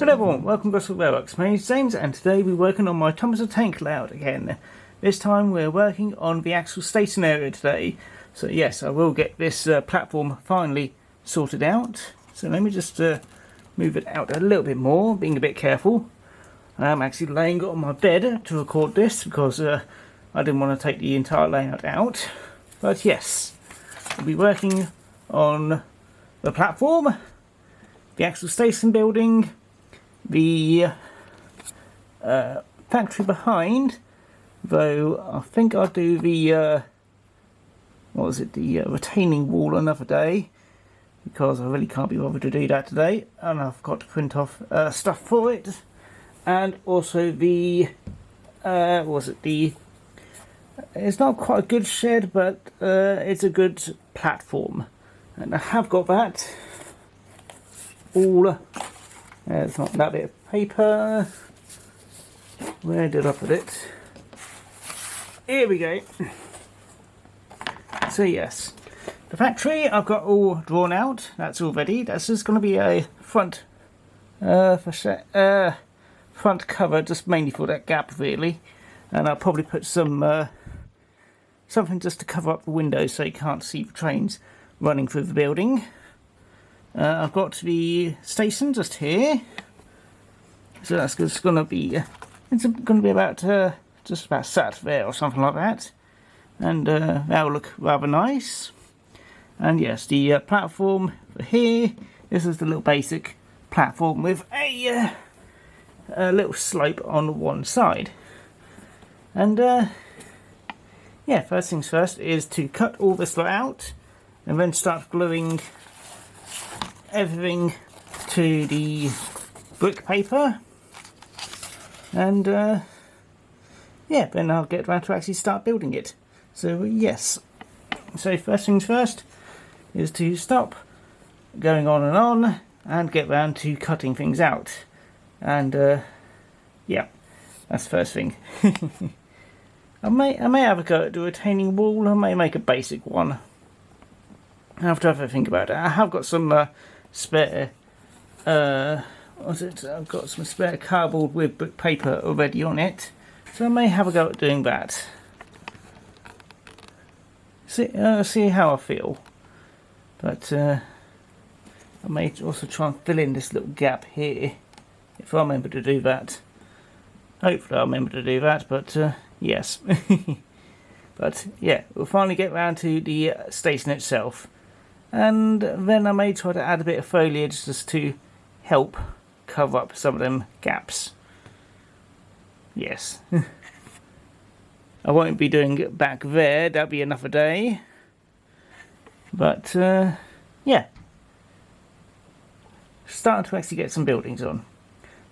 Hello everyone, welcome to Gosport Railworks. My name is James and today we're working on my Thomas the Tank layout again. This time we're working on the actual station area today. So yes, I will get this platform finally sorted out. So let me just move it out a little bit more, being a bit careful. I'm actually laying on my bed to record this because I didn't want to take the entire layout out. But yes, we'll be working on the platform, the actual station building, the factory behind, though I think I'll do the the retaining wall another day because I really can't be bothered to do that today, and I've got to print off stuff for it, and also the it's not quite a good shed, but it's a good platform, and I have got that all. It's not that bit of paper. Where did I put it? Here we go. So yes, the factory I've got all drawn out. That's all ready. That's just going to be a front front cover, just mainly for that gap really. And I'll probably put some something just to cover up the windows so you can't see the trains running through the building. I've got the station just here, so that's just going to be about just about sat there or something like that, and that will look rather nice. And yes, the platform for here. This is the little basic platform with a little slope on one side. And yeah, first things first is to cut all this lot out, and then start gluing everything to the brick paper, and yeah, then I'll get around to actually start building it. So yes, so first things first is to stop going on and get round to cutting things out, and yeah, that's the first thing. I may have a go at the retaining wall. I may make a basic one. I have to have a think about it. I have got some spare I've got some spare cardboard with brick paper already on it, so I may have a go at doing that. See how I feel, but I may also try and fill in this little gap here if I remember to do that. Hopefully I'll remember to do that, but yes. But yeah, we'll finally get round to the station itself. And then I may try to add a bit of foliage just to help cover up some of them gaps. Yes. I won't be doing it back there, that'll be another day. But yeah, starting to actually get some buildings on.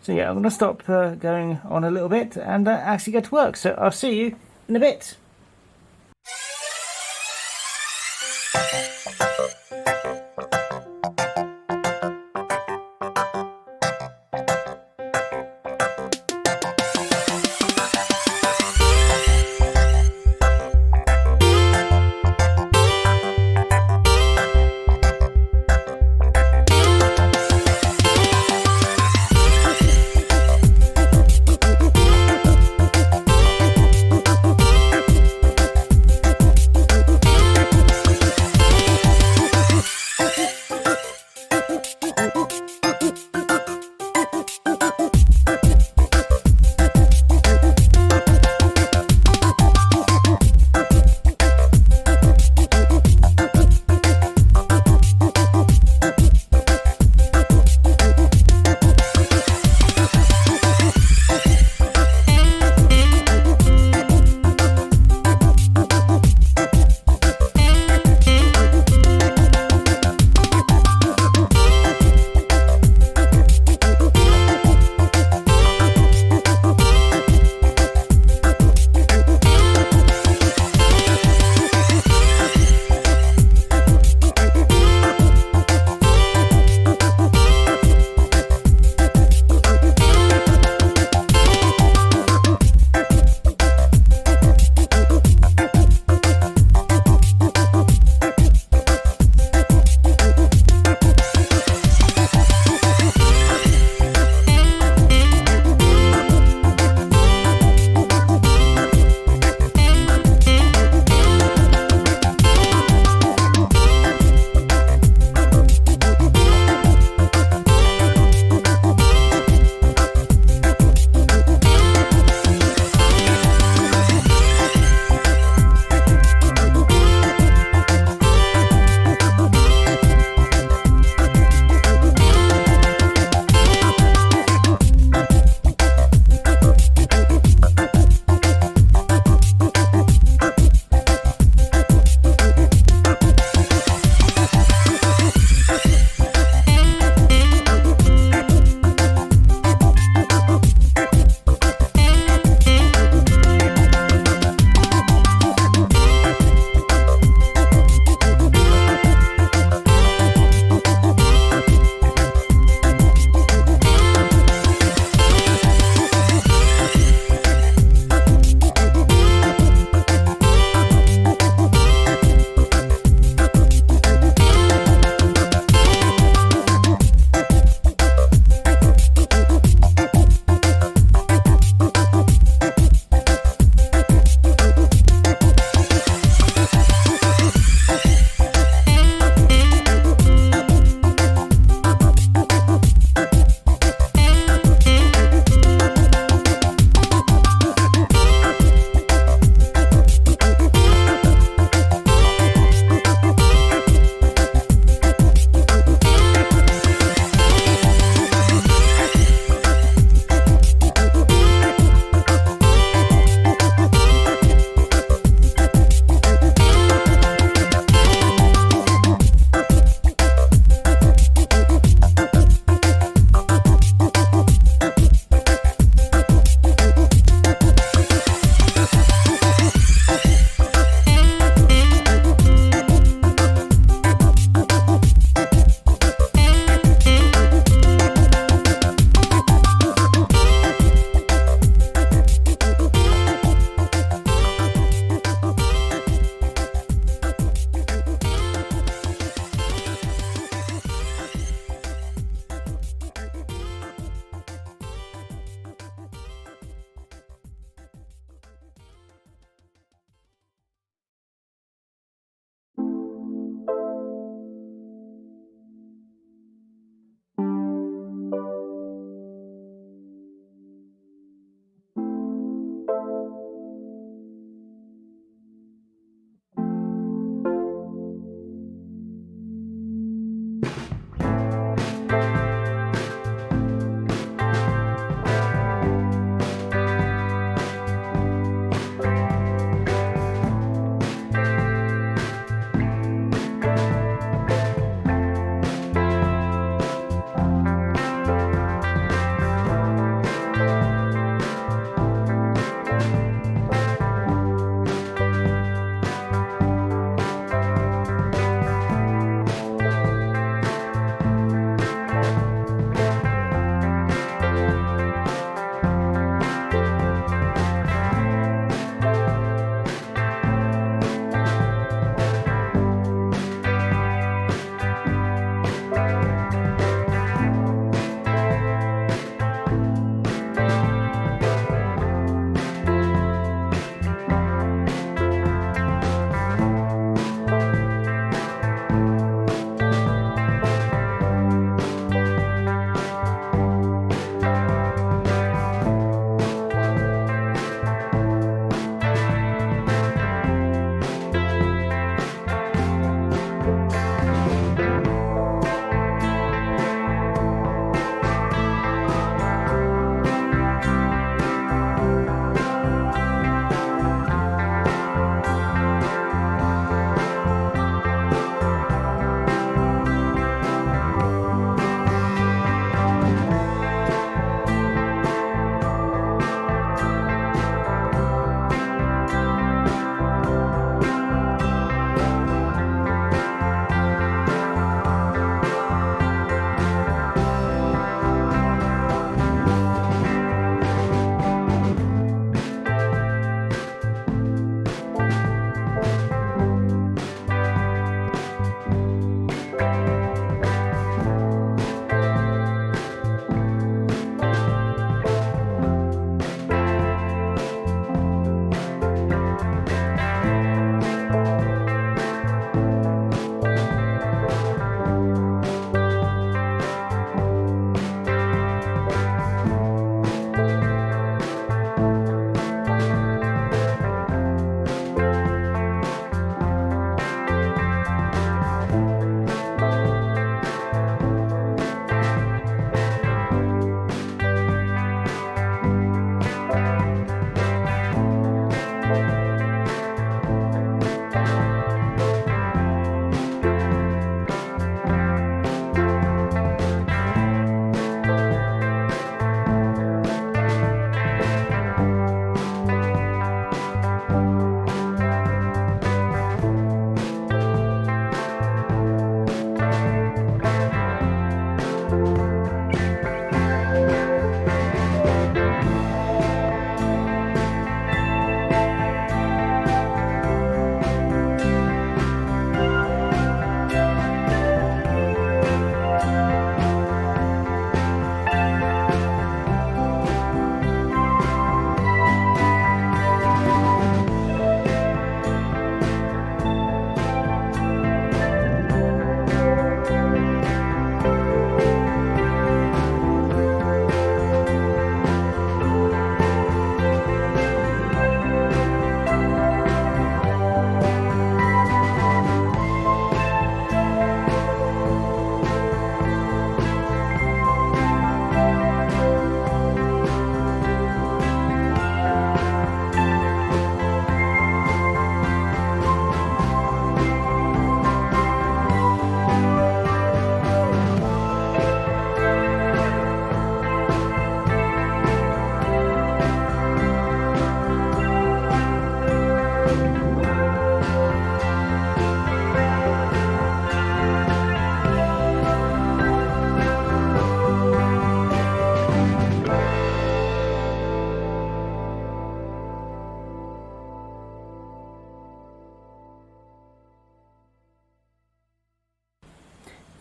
So yeah, I'm going to stop going on a little bit and actually get to work. So I'll see you in a bit.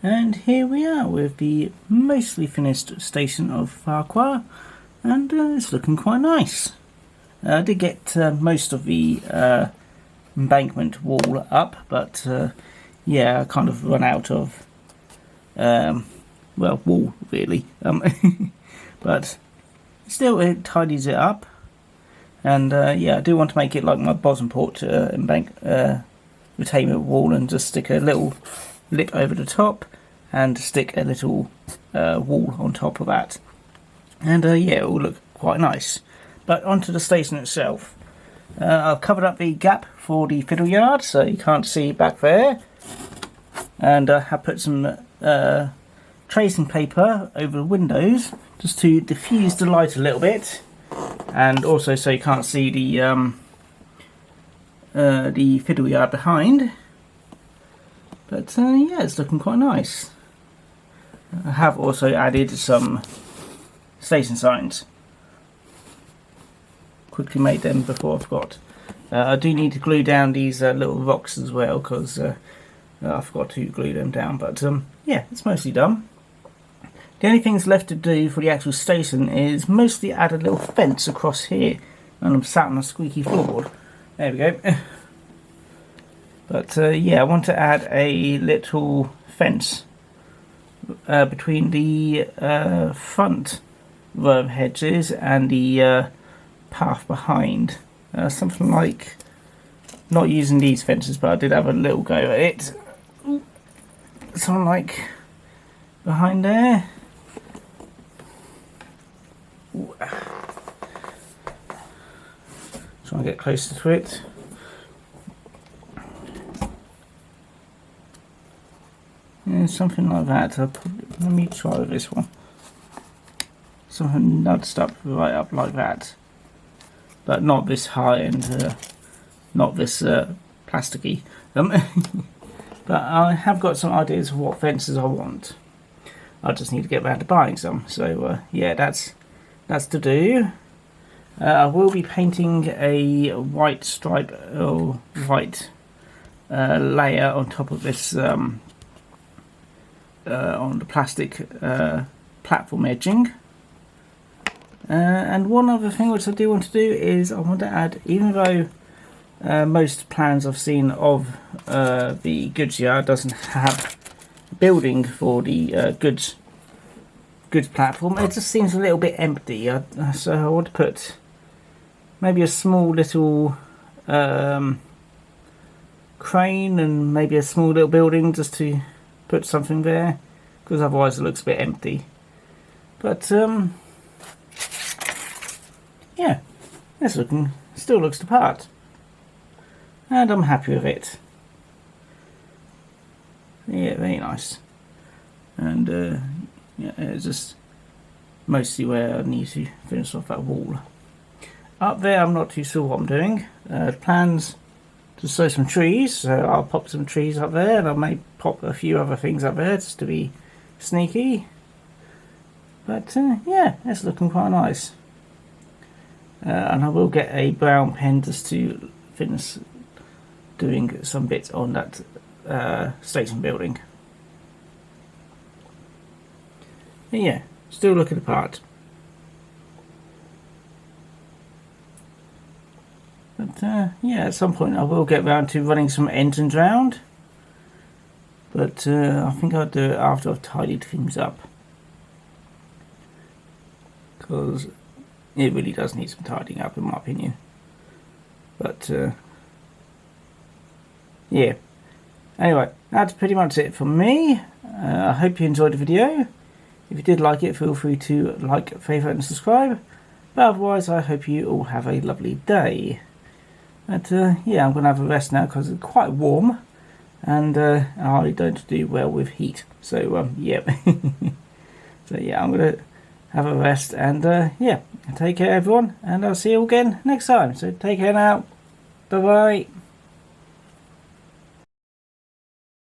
And here we are with the mostly finished station of Ffarquhar, and it's looking quite nice. I did get most of the embankment wall up, but yeah, I kind of run out of well, wall really, but still it tidies it up. And yeah, I do want to make it like my Gosport retainment wall, and just stick a little lip over the top and stick a little wall on top of that, and yeah, it will look quite nice. But onto the station itself. I've covered up the gap for the fiddle yard so you can't see back there, and I have put some tracing paper over the windows just to diffuse the light a little bit, and also so you can't see the fiddle yard behind. But yeah, it's looking quite nice. I have also added some station signs. Quickly made them before I forgot. I do need to glue down these little rocks as well, because I forgot to glue them down. But yeah, it's mostly done. The only things left to do for the actual station is mostly add a little fence across here, and I'm sat on a squeaky floorboard. There we go. But yeah, I want to add a little fence between the front row of hedges and the path behind. Something like, not using these fences, but I did have a little go at it. Something like behind there. Try and get closer to it. Yeah, something like that. Let me try this one. Something nudged up right up like that, but not this high and not this plasticky. But I have got some ideas of what fences I want. I just need to get around to buying some. So yeah, that's to do. I will be painting a white stripe or white layer on top of this on the plastic platform edging. And one other thing which I do want to do is I want to add, even though most plans I've seen of the goods yard doesn't have building for the goods platform, it just seems a little bit empty. So I want to put maybe a small little crane and maybe a small little building just to put something there, because otherwise it looks a bit empty. But yeah, this still looks the part, and I'm happy with it. Yeah, very nice. And yeah, it's just mostly where I need to finish off that wall. Up there I'm not too sure what I'm doing. Plans to sow some trees, so I'll pop some trees up there, and I may pop a few other things up there just to be sneaky. But yeah, it's looking quite nice. And I will get a brown pen just to finish doing some bits on that station building. But yeah, still looking the part. But yeah, at some point I will get round to running some engines round. But I think I'll do it after I've tidied things up, because it really does need some tidying up in my opinion. But yeah, anyway, that's pretty much it from me. I hope you enjoyed the video. If you did like it, feel free to like, favourite and subscribe. But otherwise, I hope you all have a lovely day. But yeah, I'm going to have a rest now because it's quite warm, and I don't do well with heat. So yeah. So yeah, I'm going to have a rest, and yeah, take care everyone, and I'll see you again next time. So take care now. Bye bye.